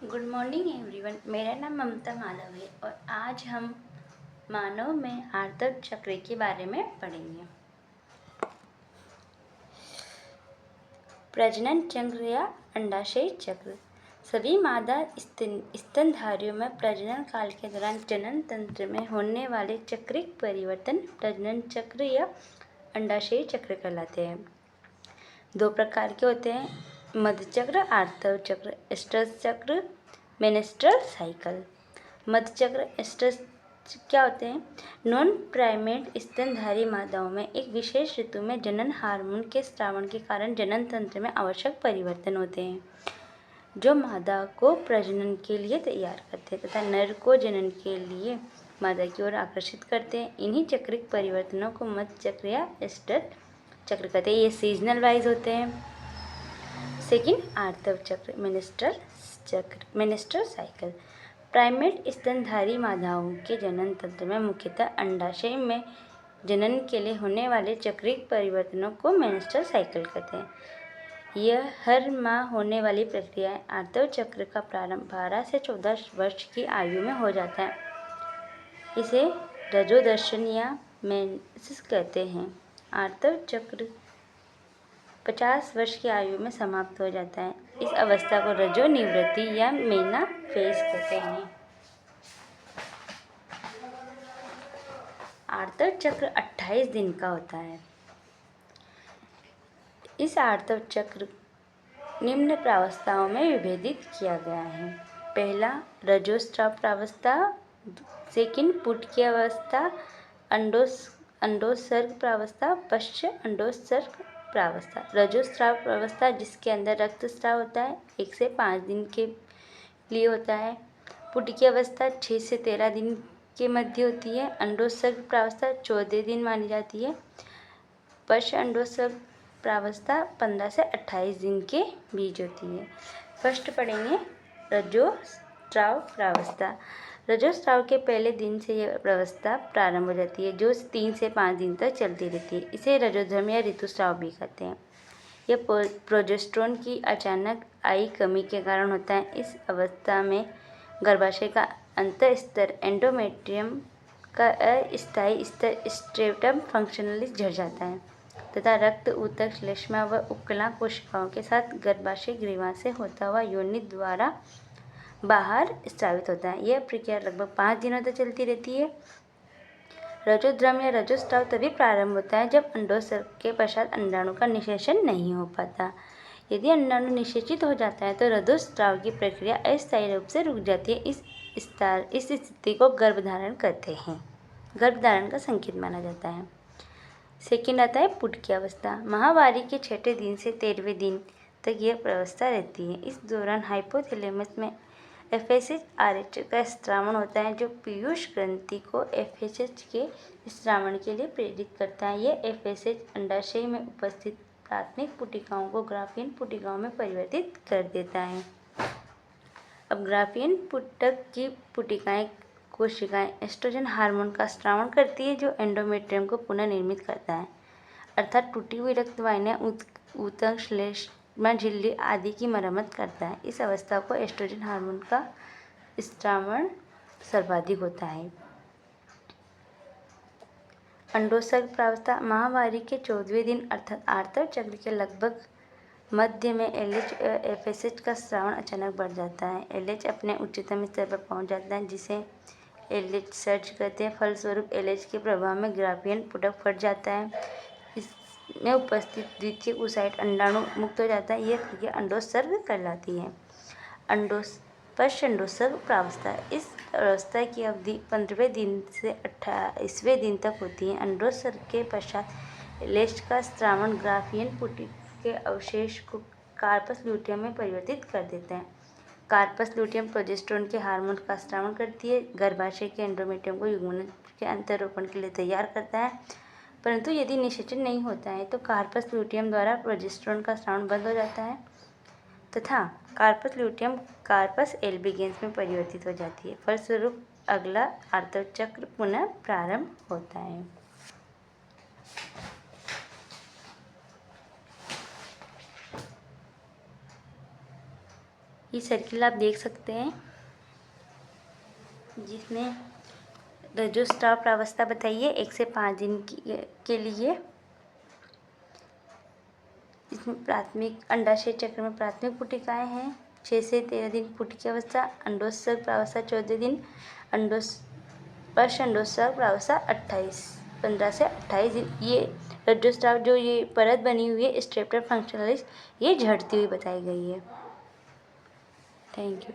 Good morning everyone. मेरा नाम ममता माधव है और आज हम मानव में आर्तव चक्र के बारे में पढ़ेंगे। प्रजनन चक्र या अंडाशय चक्र। सभी मादा स्तनधारियों में प्रजनन काल के दौरान जनन तंत्र में होने वाले चक्रिक परिवर्तन प्रजनन चक्र या अंडाशय चक्र कहलाते हैं। दो प्रकार के होते हैं, मध्य चक्र, आर्तव चक्र, एस्ट्रस चक्र, मेनेस्ट्रल साइकिल। मध्य चक्र एस्ट्रस क्या होते हैं? नॉन प्राइमेट स्तनधारी मादाओं में एक विशेष ऋतु में जनन हार्मोन के स्रावन के कारण जनन तंत्र में आवश्यक परिवर्तन होते हैं, जो मादा को प्रजनन के लिए तैयार करते हैं तथा नर को जनन के लिए मादा की ओर आकर्षित करते हैं। इन्हीं चक्रिक परिवर्तनों को मध्य चक्र या एस्ट्रस चक्र कहते हैं। ये सीजनल वाइज होते हैं। सेकेंड, आर्तव चक्र, मेनेस्ट्रल चक्र, मेनेस्ट्रल साइकिल। प्राइमेट स्तनधारी मादाओं के जनन तंत्र में मुख्यतः अंडाशय में जनन के लिए होने वाले चक्रिक परिवर्तनों को मेनेस्ट्रल साइकिल कहते हैं। यह हर माह होने वाली प्रक्रिया है। आर्तव चक्र का प्रारंभ 12 से 14 वर्ष की आयु में हो जाता है। इसे रजोदर्शन या मेंसेस कहते हैं। आर्तव चक्र 50 वर्ष की आयु में समाप्त हो जाता है। इस अवस्था को रजो निवृत्ति या मेना फेज कहते हैं। आर्तव चक्र 28 दिन का होता है। इस आर्तव चक्र निम्न प्रावस्थाओं में विभेदित किया गया है। पहला, रजोस्राव प्रावस्था। सेकंड, पुटकी अवस्था, अंडोत्सर्ग प्रावस्था, पश्च अंडोत्सर्ग प्रावस्था। रजोस्राव प्रावस्था, जिसके अंदर रक्तस्राव होता है, 1 से 5 दिन के लिए होता है। पुटकी अवस्था 6 से 13 दिन के मध्य होती है। अंडोत्सर्ग प्रावस्था 14 दिन मानी जाती है। पश्च अंडोत्सर्ग प्रावस्था 15 से 28 दिन के बीच होती है। फर्स्ट पढ़ेंगे रजोस्राव प्रावस्था। रजोस्राव के पहले दिन से यह प्रावस्था प्रारंभ हो जाती है, जो 3 से 5 दिन तक चलती रहती है। इसे रजोधर्म या ऋतुस्राव भी कहते हैं। यह प्रोजेस्टेरोन की अचानक आई कमी के कारण होता है। इस अवस्था में गर्भाशय का अंतःस्तर एंडोमेट्रियम का अस्थायी स्तर स्ट्रेटम फंक्शनली झड़ जाता है तथा रक्त ऊतक श्लेष्मा व उपकला कोशिकाओं के साथ गर्भाशय ग्रीवा से होता हुआ योनि द्वारा बाहर स्रावित होता है। यह प्रक्रिया लगभग 5 दिनों तक चलती रहती है। रजोद्रम या रजोस्राव तभी प्रारंभ होता है जब अंडोत्सर्ग के पश्चात अंडाणु का निषेचन नहीं हो पाता। यदि अंडाणु निषेचित हो जाता है तो रजोस्राव की प्रक्रिया अस्थायी रूप से रुक जाती है। इस स्थिति को गर्भधारण कहते हैं। गर्भधारण का संकेत माना जाता है। सेकेंड आता है पुटकी अवस्था। माहवारी के 6ठे दिन से 13वें दिन तक यह अवस्था रहती है। इस दौरान हाइपोथैलेमस में FSH RH का स्रावण होता है, जो पीयूष ग्रंथि को FSH के स्रावण के लिए प्रेरित करता है। यह FSH अंडाशय में उपस्थित प्राथमिक पुटिकाओं को ग्राफियन पुटिकाओं में परिवर्तित कर देता है। अब ग्राफियन पुटक की पुटिकाएं कोशिकाएं एस्ट्रोजन हार्मोन का स्रावण करती है, जो एंडोमेट्रियम को पुनः निर्मित करता है, अर्थात टूटी हुई रक्तवाहिनियां, ऊतक, श्लेष्मा झिल्ली आदि की मरम्मत करता है। इस अवस्था को एस्ट्रोजन हार्मोन का स्रावण सर्वाधिक होता है। अंडोत्सर्ग प्रावस्था। माहवारी के 14वें दिन अर्थात आर्तव चक्र के लगभग मध्य में LH FSH का स्रावण अचानक बढ़ जाता है। LH अपने उच्चतम स्तर पर पहुंच जाता है, जिसे LH सर्ज कहते हैं। फलस्वरूप LH के प्रभाव में ग्राफियन पुटक फट जाता है। इसमें उपस्थित द्वितीय oocyte अंडाणु मुक्त हो जाता है। यह क्रिया अंडोत्सर्ग कहलाती है। पश्च अंडोत्सर्ग प्रावस्था। इस अवस्था की अवधि 15वें दिन से 28वें दिन तक होती है। अंडोत्सर्ग के पश्चात LH का स्रावण ग्राफियन पुटिक के अवशेष को कार्पस ल्यूटियम में परिवर्तित कर देता है। कार्पस ल्यूटियम प्रोजेस्टेरोन के हार्मोन का स्रावण करती है, गर्भाशय के एंडोमेट्रियम को युग्मन के अंतरोपण के लिए तैयार करता है। परंतु यदि निषेचन नहीं होता है तो कार्पस ल्यूटियम द्वारा प्रोजेस्टेरोन का स्रावण बंद हो जाता है तथा कार्पस ल्यूटियम कार्पस एल्बिगेंस में परिवर्तित हो जाती है। फलस्वरूप अगला आर्तव चक्र पुनः प्रारंभ होता है। ये सर्किल आप देख सकते हैं जिसमें रजोस्राव प्रावस्था बताइए 1 से 5 दिन के लिए। इसमें प्राथमिक अंडाशय चक्र में प्राथमिक पुटिकाएं हैं। 6 से 13 दिन पुटिकी अवस्था, अंडोत्सर्ग प्रावस्था 14 दिन, अंडोत्सर्ग प्रावस्था 15 से 28 दिन। ये रजोस्राव जो ये परत बनी हुई है स्ट्रेप्टर फंक्शनलिस, ये झड़ती हुई बताई गई है। Thank you.